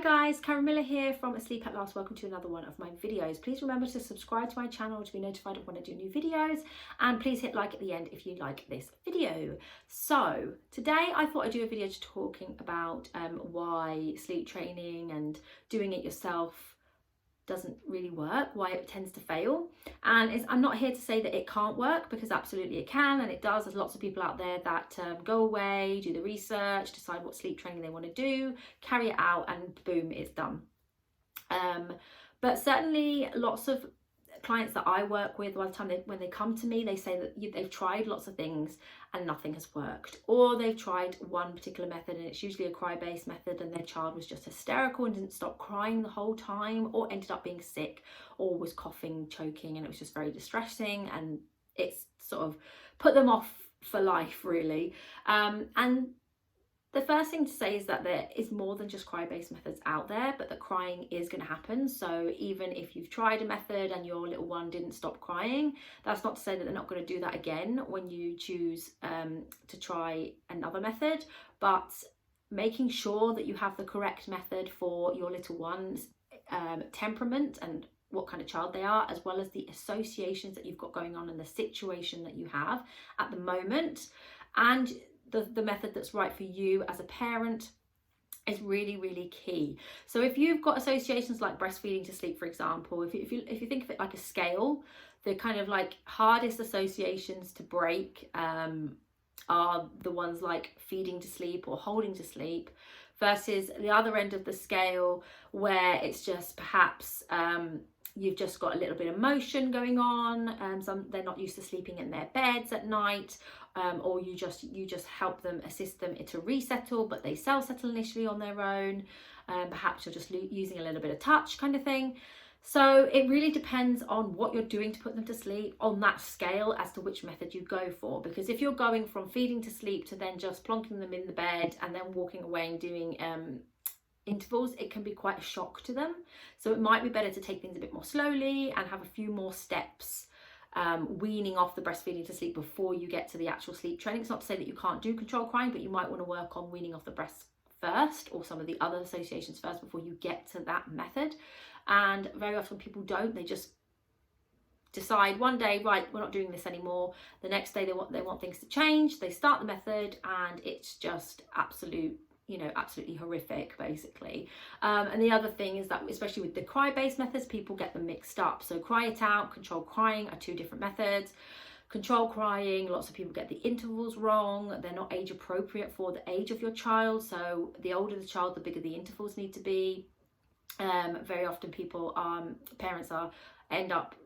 guys, Caramilla here from Asleep at Last. Welcome to another one of my videos. Please remember to subscribe to my channel to be notified of when I do new videos, and please hit like at the end if you like this video. So today I thought I'd do a video just talking about why sleep training and doing it yourself doesn't really work, why it tends to fail. And I'm not here to say that it can't work, because absolutely it can, and it does. There's lots of people out there that go away, do the research, decide what sleep training they want to do, carry it out, and boom, it's done. But certainly lots of clients that I work with, by the time when they come to me, they say that they've tried lots of things and nothing has worked, or they've tried one particular method and it's usually a cry-based method and their child was just hysterical and didn't stop crying the whole time, or ended up being sick, or was coughing, choking, and it was just very distressing, and it's sort of put them off for life, really. And the first thing to say is that there is more than just cry-based methods out there, but that crying is going to happen. So even if you've tried a method and your little one didn't stop crying, that's not to say that they're not going to do that again when you choose to try another method. But making sure that you have the correct method for your little one's temperament and what kind of child they are, as well as the associations that you've got going on and the situation that you have at the moment, and the method that's right for you as a parent, is really, really key. So if you've got associations like breastfeeding to sleep, for example, if you think of it like a scale, the kind of like hardest associations to break are the ones like feeding to sleep or holding to sleep, versus the other end of the scale where it's just perhaps you've just got a little bit of motion going on, they're not used to sleeping in their beds at night, or you just help them, assist them to resettle, but they self-settle initially on their own. Perhaps you're just using a little bit of touch kind of thing. So it really depends on what you're doing to put them to sleep on that scale as to which method you go for. Because if you're going from feeding to sleep to then just plonking them in the bed and then walking away and doing intervals, it can be quite a shock to them. So it might be better to take things a bit more slowly and have a few more steps, weaning off the breastfeeding to sleep before you get to the actual sleep training. It's not to say that you can't do control crying, but you might want to work on weaning off the breast first, or some of the other associations first, before you get to that method. And very often people don't. They just decide one day, right, we're not doing this anymore. The next day they want things to change. They start the method and it's just absolutely horrific, basically. And the other thing is that, especially with the cry-based methods, people get them mixed up. So cry it out, control crying are two different methods. Control crying, lots of people get the intervals wrong. They're not age appropriate for the age of your child. So the older the child, the bigger the intervals need to be. Very often parents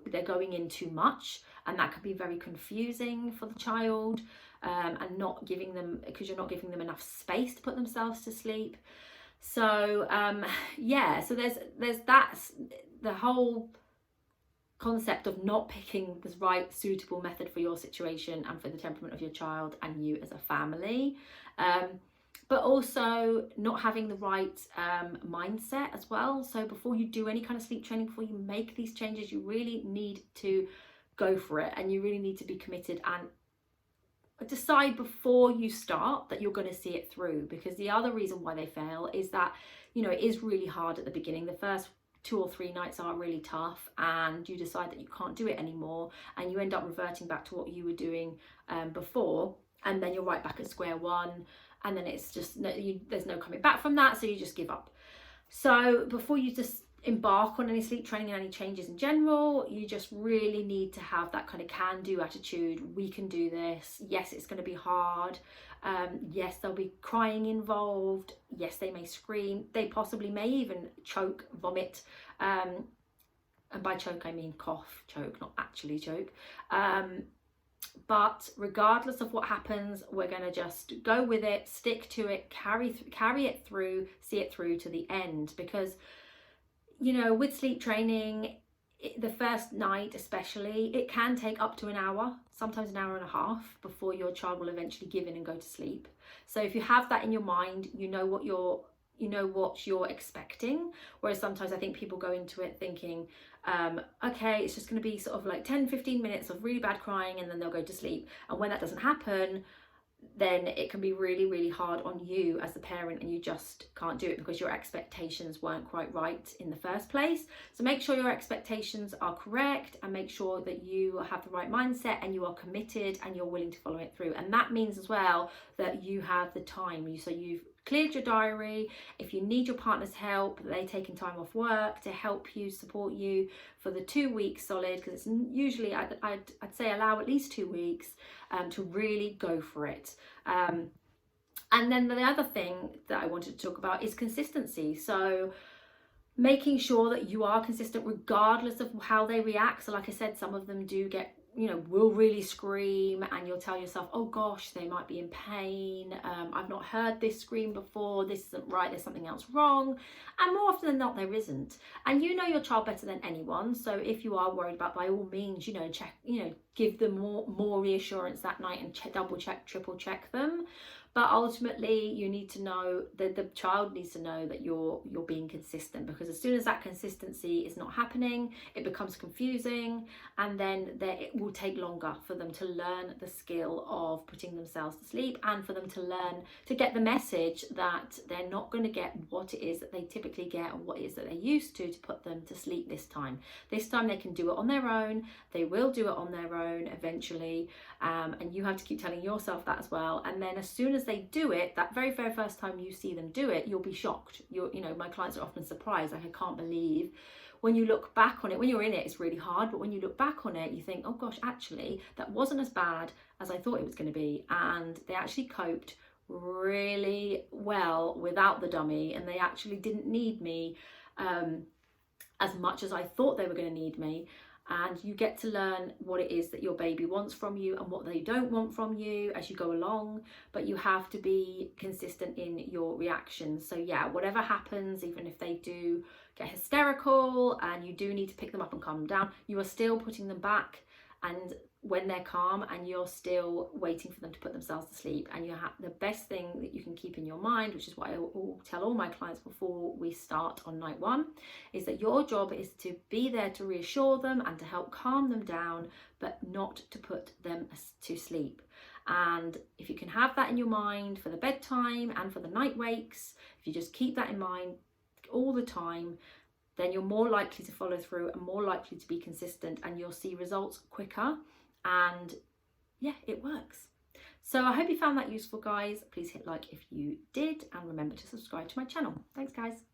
they're going in too much, and that can be very confusing for the child, and not giving them, because you're not giving them enough space to put themselves to sleep. So so there's the whole concept of not picking the right suitable method for your situation and for the temperament of your child and you as a family. But also not having the right mindset as well. So before you do any kind of sleep training, before you make these changes, you really need to go for it, and you really need to be committed and decide before you start that you're going to see it through. Because the other reason why they fail is that, it is really hard at the beginning. The first 2 or 3 nights are really tough, and you decide that you can't do it anymore, and you end up reverting back to what you were doing before, and then you're right back at square one. And then it's just there's no coming back from that, so you just give up. So before you just embark on any sleep training and any changes in general, you just really need to have that kind of can-do attitude. We can do this. Yes, it's going to be hard. Yes, there'll be crying involved. Yes, they may scream. They possibly may even choke, vomit. And by choke, I mean cough, choke, not actually choke. But regardless of what happens, we're going to just go with it, stick to it, carry it through, see it through to the end. Because, with sleep training, the first night especially, it can take up to an hour, sometimes an hour and a half, before your child will eventually give in and go to sleep. So if you have that in your mind, you know what you're expecting. Whereas sometimes I think people go into it thinking, okay, it's just going to be sort of like 10-15 minutes of really bad crying and then they'll go to sleep. And when that doesn't happen, then it can be really, really hard on you as the parent, and you just can't do it because your expectations weren't quite right in the first place. So make sure your expectations are correct, and make sure that you have the right mindset and you are committed and you're willing to follow it through. And that means as well that you have the time. So you've cleared your diary. If you need your partner's help, they're taking time off work to help you, support you for the 2 weeks solid, because it's usually, I'd say allow at least 2 weeks to really go for it. And then the other thing that I wanted to talk about is consistency. So making sure that you are consistent regardless of how they react. So like I said, some of them do get, will really scream, and you'll tell yourself, oh gosh, they might be in pain. I've not heard this scream before. This isn't right. There's something else wrong. And more often than not, there isn't. And you know your child better than anyone. So if you are worried about, by all means, check, give them more reassurance that night, and double check, triple check them. But ultimately, you need to know that the child needs to know that you're being consistent, because as soon as that consistency is not happening, it becomes confusing, and then it will take longer for them to learn the skill of putting themselves to sleep, and for them to learn to get the message that they're not going to get what it is that they typically get, or what it is that they're used to put them to sleep this time. This time they can do it on their own. They will do it on their own eventually, and you have to keep telling yourself that as well. And then as soon as they do it, that very first time you see them do it, you'll be shocked. My clients are often surprised, like, I can't believe. When you look back on it, when you're in it, it's really hard, but when you look back on it, you think, oh gosh, actually that wasn't as bad as I thought it was going to be, and they actually coped really well without the dummy, and they actually didn't need me as much as I thought they were going to need me. And you get to learn what it is that your baby wants from you and what they don't want from you as you go along, but you have to be consistent in your reactions. So yeah, whatever happens, even if they do get hysterical and you do need to pick them up and calm them down, you are still putting them back, and when they're calm, and you're still waiting for them to put themselves to sleep. And you have the best thing that you can keep in your mind, which is what I tell all my clients before we start on night 1, is that your job is to be there to reassure them and to help calm them down, but not to put them to sleep. And if you can have that in your mind for the bedtime and for the night wakes, if you just keep that in mind all the time, then you're more likely to follow through and more likely to be consistent, and you'll see results quicker. And yeah, it works. So I hope you found that useful, guys. Please hit like if you did, and remember to subscribe to my channel. Thanks, guys.